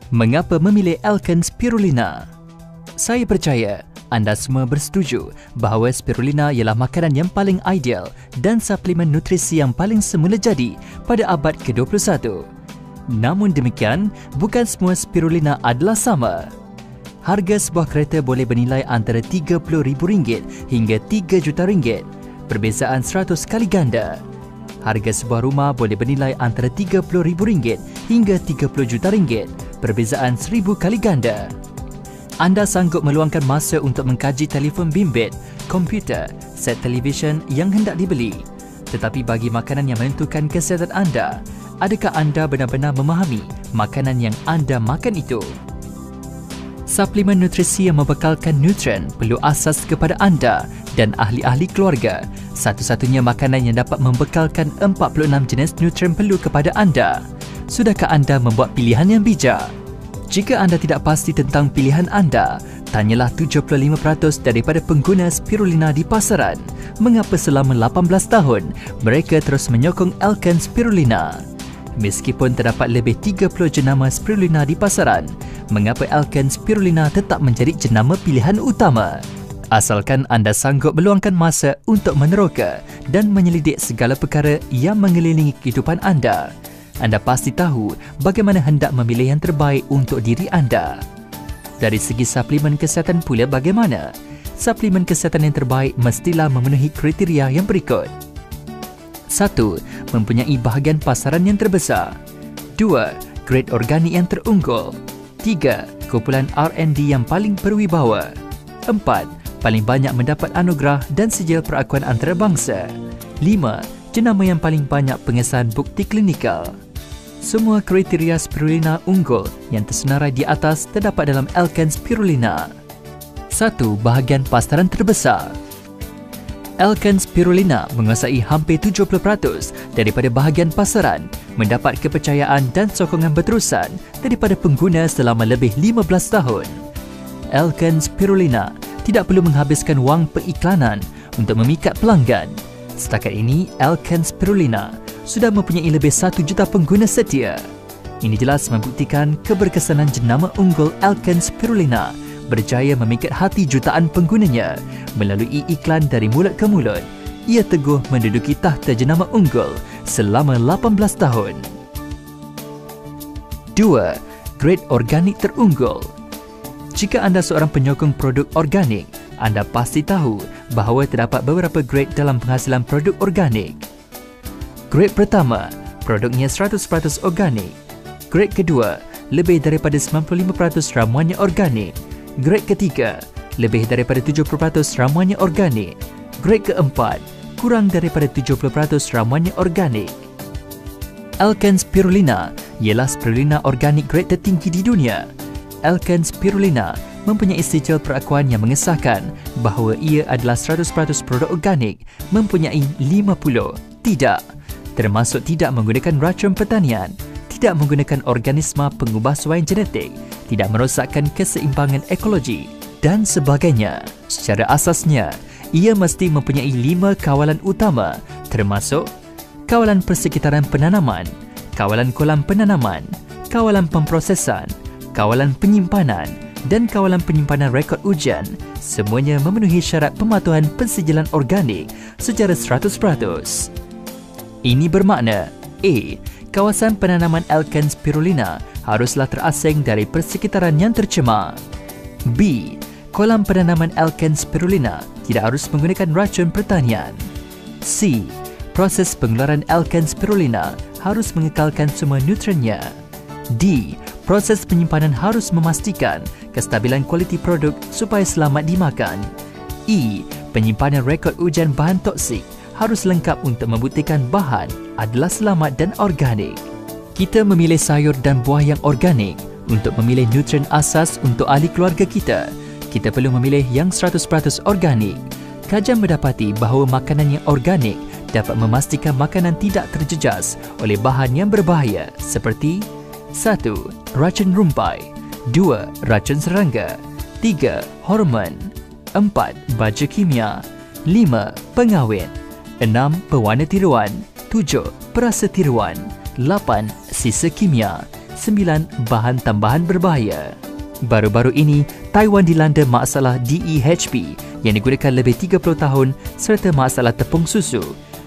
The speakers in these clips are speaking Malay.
Mengapa memilih Alken Spirulina? Saya percaya anda semua bersetuju bahawa spirulina ialah makanan yang paling ideal dan suplemen nutrisi yang paling semula jadi pada abad ke-21. Namun demikian, bukan semua spirulina adalah sama. Harga sebuah kereta boleh bernilai antara RM30,000 hingga RM3 juta, perbezaan 100 kali ganda. Harga sebuah rumah boleh bernilai antara RM30,000 hingga RM30 juta, perbezaan 1000 kali ganda. Anda sanggup meluangkan masa untuk mengkaji telefon bimbit, komputer, set televisyen yang hendak dibeli. Tetapi bagi makanan yang menentukan kesihatan anda, adakah anda benar-benar memahami makanan yang anda makan itu? Suplemen nutrisi yang membekalkan nutrien perlu asas kepada anda dan ahli-ahli keluarga. Satu-satunya makanan yang dapat membekalkan 46 jenis nutrien perlu kepada anda. Sudahkah anda membuat pilihan yang bijak? Jika anda tidak pasti tentang pilihan anda, tanyalah 75% daripada pengguna spirulina di pasaran mengapa selama 18 tahun mereka terus menyokong Alken Spirulina. Meskipun terdapat lebih 30 jenama spirulina di pasaran, mengapa Alken Spirulina tetap menjadi jenama pilihan utama? Asalkan anda sanggup meluangkan masa untuk meneroka dan menyelidik segala perkara yang mengelilingi kehidupan anda pasti tahu bagaimana hendak memilih yang terbaik untuk diri anda. Dari segi suplemen kesihatan pula bagaimana? Suplemen kesihatan yang terbaik mestilah memenuhi kriteria yang berikut. 1. Mempunyai bahagian pasaran yang terbesar. 2. Grade organik yang terunggul. 3. Kumpulan R&D yang paling berwibawa. 4. Paling banyak mendapat anugerah dan sijil perakuan antarabangsa. 5. Jenama yang paling banyak pengesahan bukti klinikal. Semua kriteria spirulina unggul yang tersenarai di atas terdapat dalam Alken Spirulina. 1. Bahagian pasaran terbesar. Alken Spirulina menguasai hampir 70% daripada bahagian pasaran, mendapat kepercayaan dan sokongan berterusan daripada pengguna selama lebih 15 tahun. Alken Spirulina tidak perlu menghabiskan wang periklanan untuk memikat pelanggan. Setakat ini, Alken Spirulina sudah mempunyai lebih 1 juta pengguna setia. Ini jelas membuktikan keberkesanan jenama unggul Alken Spirulina berjaya memikat hati jutaan penggunanya melalui iklan dari mulut ke mulut. Ia teguh menduduki takhta jenama unggul selama 18 tahun. 2. Grade organik terunggul. Jika anda seorang penyokong produk organik, anda pasti tahu bahawa terdapat beberapa grade dalam penghasilan produk organik. Grade pertama, produknya 100% organik. Grade kedua, lebih daripada 95% ramuannya organik. Grade ketiga, lebih daripada 70% ramuannya organik. Grade keempat, kurang daripada 70% ramuannya organik. Alken Spirulina ialah spirulina organik grade tertinggi di dunia. Alken Spirulina mempunyai sijil perakuan yang mengesahkan bahawa ia adalah 100% produk organik, mempunyai 50 tidak, termasuk tidak menggunakan racun pertanian, tidak menggunakan organisma pengubah suaian genetik, tidak merosakkan keseimbangan ekologi dan sebagainya. Secara asasnya, ia mesti mempunyai 5 kawalan utama termasuk kawalan persekitaran penanaman, kawalan kolam penanaman, kawalan pemprosesan, kawalan penyimpanan dan kawalan penyimpanan rekod ujian. Semuanya memenuhi syarat pematuhan pensijilan organik secara 100%. Ini bermakna A. Kawasan penanaman Alken Spirulina haruslah terasing dari persekitaran yang tercemar. B. Kolam penanaman Alken Spirulina tidak harus menggunakan racun pertanian. C. Proses pengeluaran Alken Spirulina harus mengekalkan semua nutriennya. D. Proses penyimpanan harus memastikan kestabilan kualiti produk supaya selamat dimakan. E. Penyimpanan rekod ujian bahan toksik harus lengkap untuk membuktikan bahan adalah selamat dan organik. Kita memilih sayur dan buah yang organik untuk memilih nutrien asas untuk ahli keluarga kita. Kita perlu memilih yang 100% organik. Kajian mendapati bahawa makanan yang organik dapat memastikan makanan tidak terjejas oleh bahan yang berbahaya seperti 1. Racun rumpai, 2. Racun serangga, 3. Hormon, 4. Baja kimia, 5. Pengawet, 6. Pewarna tiruan, 7. Perasa tiruan, 8. Sisa kimia, 9 bahan tambahan berbahaya. Baru-baru ini, Taiwan dilanda masalah DEHP yang digunakan lebih 30 tahun serta masalah tepung susu.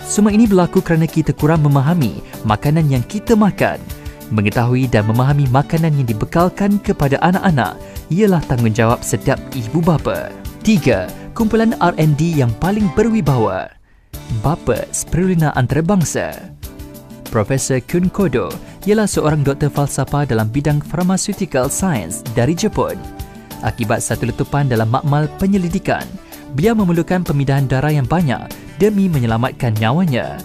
Semua ini berlaku kerana kita kurang memahami makanan yang kita makan. Mengetahui dan memahami makanan yang dibekalkan kepada anak-anak ialah tanggungjawab setiap ibu bapa. 3. Kumpulan R&D yang paling berwibawa. Bapa Spirulina Antarabangsa. Profesor Kun Kodo ialah seorang doktor falsafah dalam bidang pharmaceutical science dari Jepun. Akibat satu letupan dalam makmal penyelidikan, beliau memerlukan pemindahan darah yang banyak demi menyelamatkan nyawanya.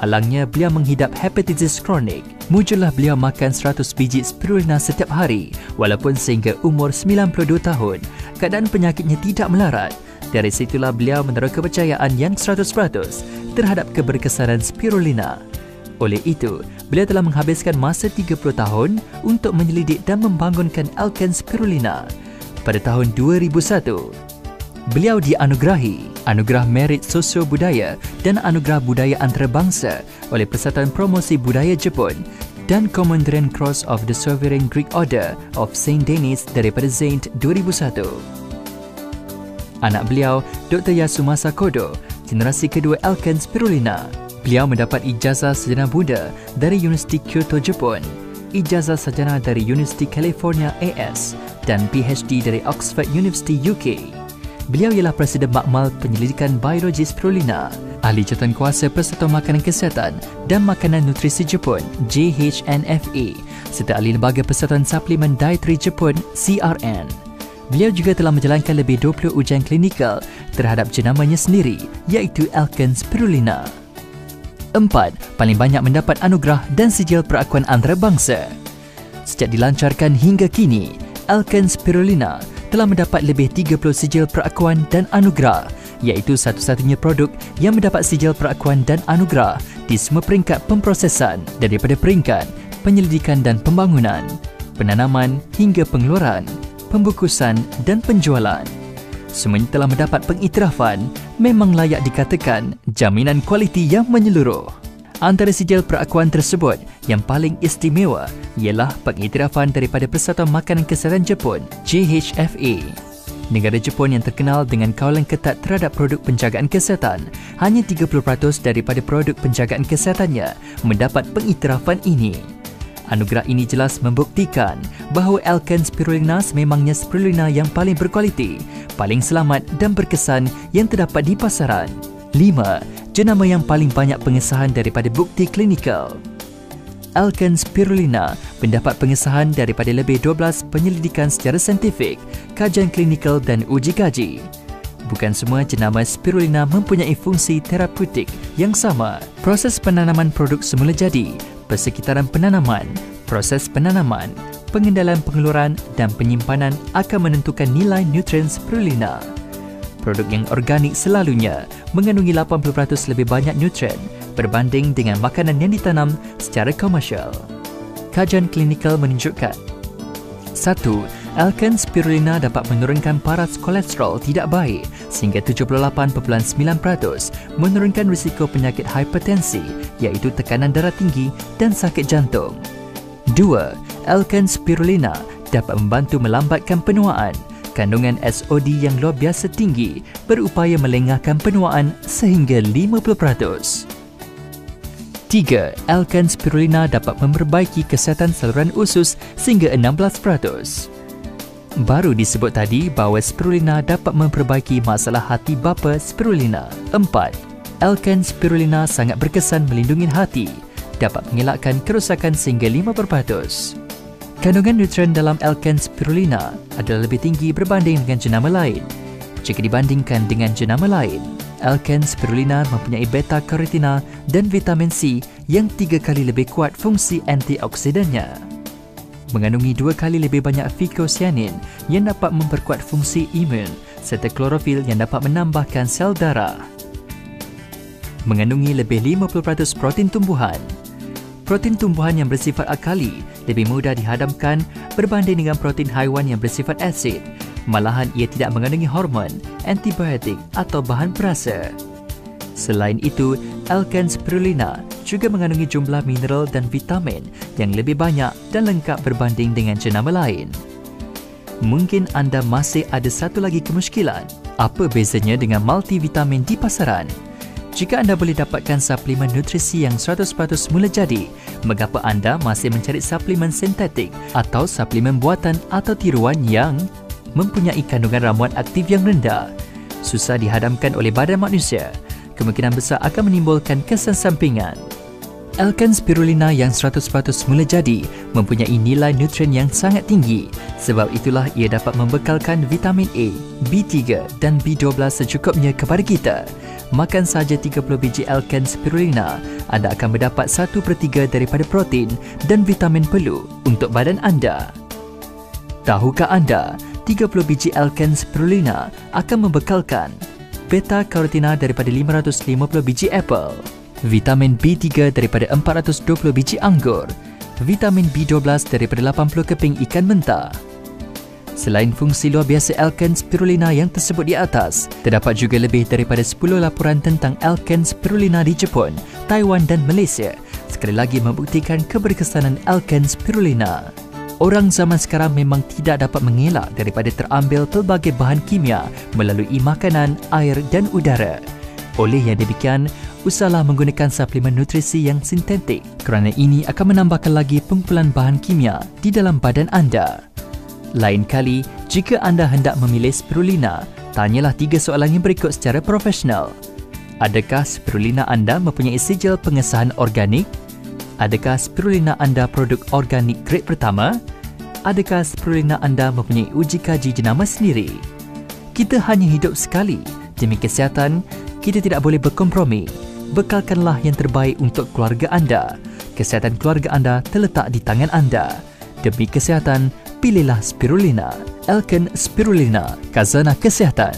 Malangnya, beliau menghidap hepatitis kronik. Muncullah beliau makan 100 biji spirulina setiap hari walaupun sehingga umur 92 tahun, keadaan penyakitnya tidak melarat. Dari situlah beliau menaruh kepercayaan yang 100% terhadap keberkesanan spirulina. Oleh itu, beliau telah menghabiskan masa 30 tahun untuk menyelidik dan membangunkan Alken Spirulina. Pada tahun 2001, beliau dianugerahi Anugerah Merit Sosio-Budaya dan Anugerah Budaya Antarabangsa oleh Persatuan Promosi Budaya Jepun dan Commandery Cross of the Sovereign Greek Order of Saint Denis daripada Saint 2001. Anak beliau, Dr. Yasumasa Kodo, generasi kedua Alken Spirulina. Beliau mendapat ijazah sarjana muda dari Universiti Kyoto, Jepun, ijazah sarjana dari Universiti California AS dan PhD dari Oxford University UK. Beliau ialah Presiden Makmal Penyelidikan Biologi Spirulina, Ahli Jawatankuasa Persatuan Makanan Kesihatan dan Makanan Nutrisi Jepun JHNFA serta Ahli Lembaga Persatuan Suplemen Dietary Jepun CRN. Beliau juga telah menjalankan lebih 20 ujian klinikal terhadap jenamanya sendiri iaitu Alken Spirulina. 4. Paling banyak mendapat anugerah dan sijil perakuan antarabangsa. Sejak dilancarkan hingga kini, Alken Spirulina telah mendapat lebih 30 sijil perakuan dan anugerah, iaitu satu-satunya produk yang mendapat sijil perakuan dan anugerah di semua peringkat pemprosesan daripada peringkat penyelidikan dan pembangunan, penanaman hingga pengeluaran, pembukusan dan penjualan. Semuanya telah mendapat pengiktirafan, memang layak dikatakan jaminan kualiti yang menyeluruh. Antara sijil perakuan tersebut yang paling istimewa ialah pengiktirafan daripada Persatuan Makanan Kesihatan Jepun JHFA. Negara Jepun yang terkenal dengan kawalan ketat terhadap produk penjagaan kesihatan, hanya 30% daripada produk penjagaan kesihatannya mendapat pengiktirafan ini. Anugerah ini jelas membuktikan bahawa Alken Spirulina sememangnya spirulina yang paling berkualiti, paling selamat dan berkesan yang terdapat di pasaran. 5. Jenama yang paling banyak pengesahan daripada bukti klinikal. Alken Spirulina mendapat pengesahan daripada lebih 12 penyelidikan secara saintifik, kajian klinikal dan uji kaji. Bukan semua jenama spirulina mempunyai fungsi terapeutik yang sama. Proses penanaman produk semula jadi, persekitaran penanaman, proses penanaman, pengendalian pengeluaran dan penyimpanan akan menentukan nilai nutrien spirulina. Produk yang organik selalunya mengandungi 80% lebih banyak nutrien berbanding dengan makanan yang ditanam secara komersial. Kajian klinikal menunjukkan 1. Alken Spirulina dapat menurunkan paras kolesterol tidak baik sehingga 78.9%, menurunkan risiko penyakit hipertensi iaitu tekanan darah tinggi dan sakit jantung. 2. Alken Spirulina dapat membantu melambatkan penuaan. Kandungan SOD yang luar biasa tinggi berupaya melengahkan penuaan sehingga 50%. 3. Alken Spirulina dapat memperbaiki kesihatan saluran usus sehingga 16%. Baru disebut tadi bahawa spirulina dapat memperbaiki masalah hati bapa spirulina. 4. Alken Spirulina sangat berkesan melindungi hati, dapat mengelakkan kerosakan sehingga 5%. Kandungan nutrien dalam Alken Spirulina adalah lebih tinggi berbanding dengan jenama lain. Jika dibandingkan dengan jenama lain, Alken Spirulina mempunyai beta-karotina dan vitamin C yang 3 kali lebih kuat fungsi antioksidannya. Mengandungi 2 kali lebih banyak phycocyanin yang dapat memperkuat fungsi imun serta klorofil yang dapat menambahkan sel darah. Mengandungi lebih 50% protein tumbuhan. Protein tumbuhan yang bersifat alkali lebih mudah dihadamkan berbanding dengan protein haiwan yang bersifat asid. Malahan ia tidak mengandungi hormon, antibiotik atau bahan perasa. Selain itu, Alken Spirulina juga mengandungi jumlah mineral dan vitamin yang lebih banyak dan lengkap berbanding dengan jenama lain. Mungkin anda masih ada satu lagi kemusykilan. Apa bezanya dengan multivitamin di pasaran? Jika anda boleh dapatkan suplemen nutrisi yang 100% mula jadi, mengapa anda masih mencari suplemen sintetik atau suplemen buatan atau tiruan yang mempunyai kandungan ramuan aktif yang rendah, susah dihadamkan oleh badan manusia, kemungkinan besar akan menimbulkan kesan sampingan? Alken Spirulina yang 100% mula jadi mempunyai nilai nutrien yang sangat tinggi. Sebab itulah ia dapat membekalkan vitamin A, B3 dan B12 secukupnya kepada kita. Makan saja 30 biji Alken Spirulina, anda akan mendapat 1/3 daripada protein dan vitamin perlu untuk badan anda. Tahukah anda, 30 biji Alken Spirulina akan membekalkan beta-carotene daripada 550 biji apel, vitamin B3 daripada 420 biji anggur, vitamin B12 daripada 80 keping ikan mentah. Selain fungsi luar biasa Alken Spirulina yang tersebut di atas, terdapat juga lebih daripada 10 laporan tentang Alken Spirulina di Jepun, Taiwan dan Malaysia, sekali lagi membuktikan keberkesanan Alken Spirulina. Orang zaman sekarang memang tidak dapat mengelak daripada terambil pelbagai bahan kimia melalui makanan, air dan udara. Oleh yang demikian, usahalah menggunakan suplemen nutrisi yang sintetik kerana ini akan menambahkan lagi pengumpulan bahan kimia di dalam badan anda. Lain kali, jika anda hendak memilih spirulina, tanyalah 3 soalan yang berikut secara profesional. Adakah spirulina anda mempunyai sijil pengesahan organik? Adakah spirulina anda produk organik grade pertama? Adakah spirulina anda mempunyai uji kaji jenama sendiri? Kita hanya hidup sekali. Demi kesihatan, kita tidak boleh berkompromi. Bekalkanlah yang terbaik untuk keluarga anda. Kesihatan keluarga anda terletak di tangan anda. Demi kesihatan, pilihlah spirulina. Alken Spirulina, khazanah kesihatan.